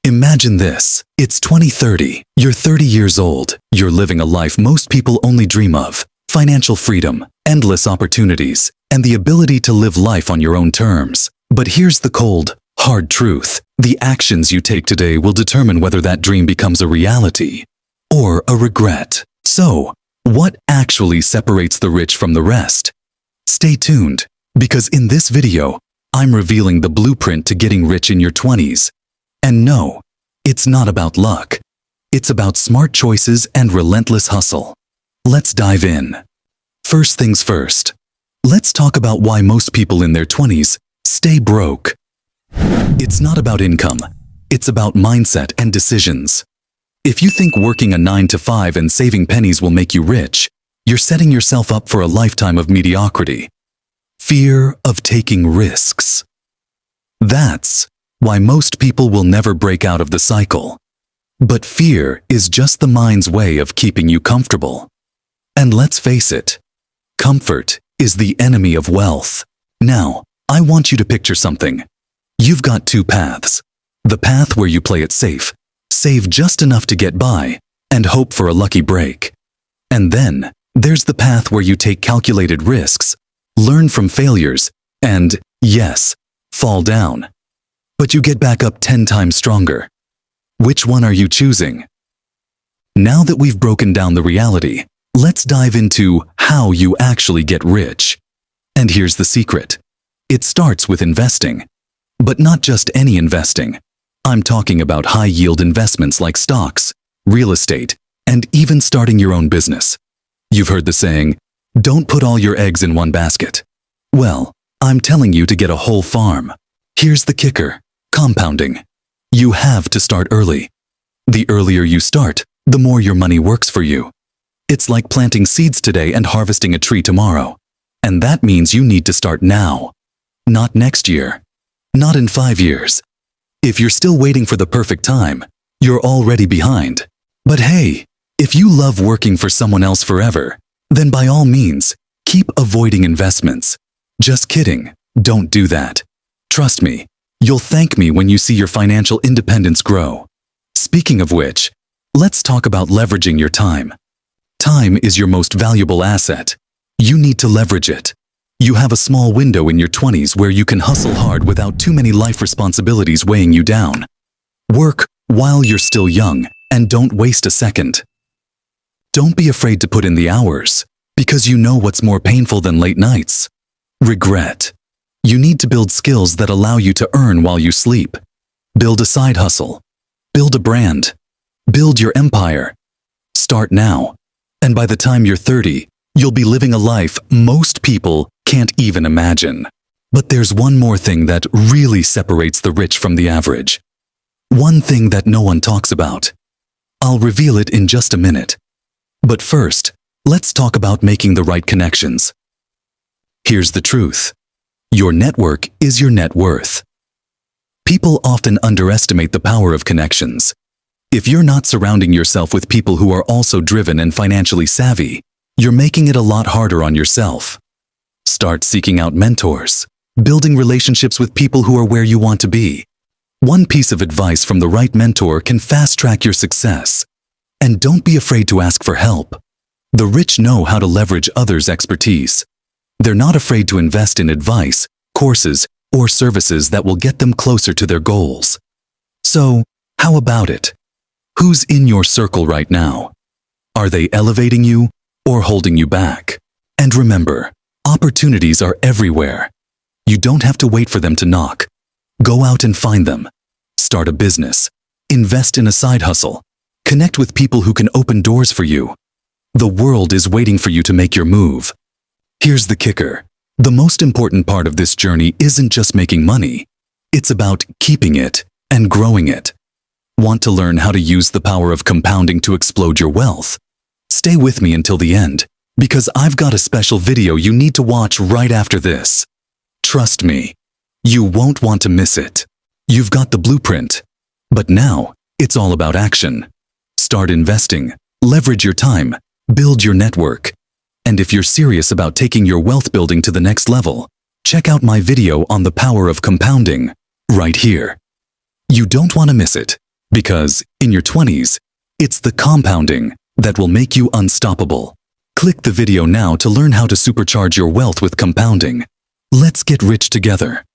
Imagine this. It's 2030. You're 30 years old. You're living a life most people only dream of. Financial freedom, endless opportunities, and the ability to live life on your own terms. But here's the cold, hard truth. The actions you take today will determine whether that dream becomes a reality or a regret. So, what actually separates the rich from the rest? Stay tuned, because in this video, I'm revealing the blueprint to getting rich in your 20s. And no, it's not about luck. It's about smart choices and relentless hustle. Let's dive in. First things first. Let's talk about why most people in their 20s stay broke. It's not about income. It's about mindset and decisions. If you think working a 9-to-5 and saving pennies will make you rich, you're setting yourself up for a lifetime of mediocrity. Fear of taking risks. That's why most people will never break out of the cycle. But fear is just the mind's way of keeping you comfortable. And let's face it, comfort is the enemy of wealth. Now, I want you to picture something. You've got two paths. The path where you play it safe, save just enough to get by, and hope for a lucky break. And then, there's the path where you take calculated risks, learn from failures, and, yes, fall down. But you get back up 10 times stronger. Which one are you choosing? Now that we've broken down the reality, let's dive into how you actually get rich. And here's the secret. It starts with investing. But not just any investing. I'm talking about high-yield investments like stocks, real estate, and even starting your own business. You've heard the saying, don't put all your eggs in one basket. Well, I'm telling you to get a whole farm. Here's the kicker. Compounding. You have to start early. The earlier you start, the more your money works for you. It's like planting seeds today and harvesting a tree tomorrow. And that means you need to start now. Not next year. Not in 5 years. If you're still waiting for the perfect time, you're already behind. But hey, if you love working for someone else forever, then by all means, keep avoiding investments. Just kidding. Don't do that. Trust me. You'll thank me when you see your financial independence grow. Speaking of which, let's talk about leveraging your time. Time is your most valuable asset. You need to leverage it. You have a small window in your 20s where you can hustle hard without too many life responsibilities weighing you down. Work while you're still young, and don't waste a second. Don't be afraid to put in the hours, because you know what's more painful than late nights. Regret. You need to build skills that allow you to earn while you sleep. Build a side hustle. Build a brand. Build your empire. Start now. And by the time you're 30, you'll be living a life most people can't even imagine. But there's one more thing that really separates the rich from the average. One thing that no one talks about. I'll reveal it in just a minute. But first, let's talk about making the right connections. Here's the truth. Your network is your net worth. People often underestimate the power of connections. If you're not surrounding yourself with people who are also driven and financially savvy, you're making it a lot harder on yourself. Start seeking out mentors, building relationships with people who are where you want to be. One piece of advice from the right mentor can fast-track your success. And don't be afraid to ask for help. The rich know how to leverage others' expertise. They're not afraid to invest in advice, courses, or services that will get them closer to their goals. So, how about it? Who's in your circle right now? Are they elevating you or holding you back? And remember, opportunities are everywhere. You don't have to wait for them to knock. Go out and find them. Start a business. Invest in a side hustle. Connect with people who can open doors for you. The world is waiting for you to make your move. Here's the kicker. The most important part of this journey isn't just making money. It's about keeping it and growing it. Want to learn how to use the power of compounding to explode your wealth? Stay with me until the end, because I've got a special video you need to watch right after this. Trust me, you won't want to miss it. You've got the blueprint. But now, it's all about action. Start investing, leverage your time, build your network. And if you're serious about taking your wealth building to the next level, check out my video on the power of compounding, right here. You don't want to miss it. Because, in your 20s, it's the compounding that will make you unstoppable. Click the video now to learn how to supercharge your wealth with compounding. Let's get rich together.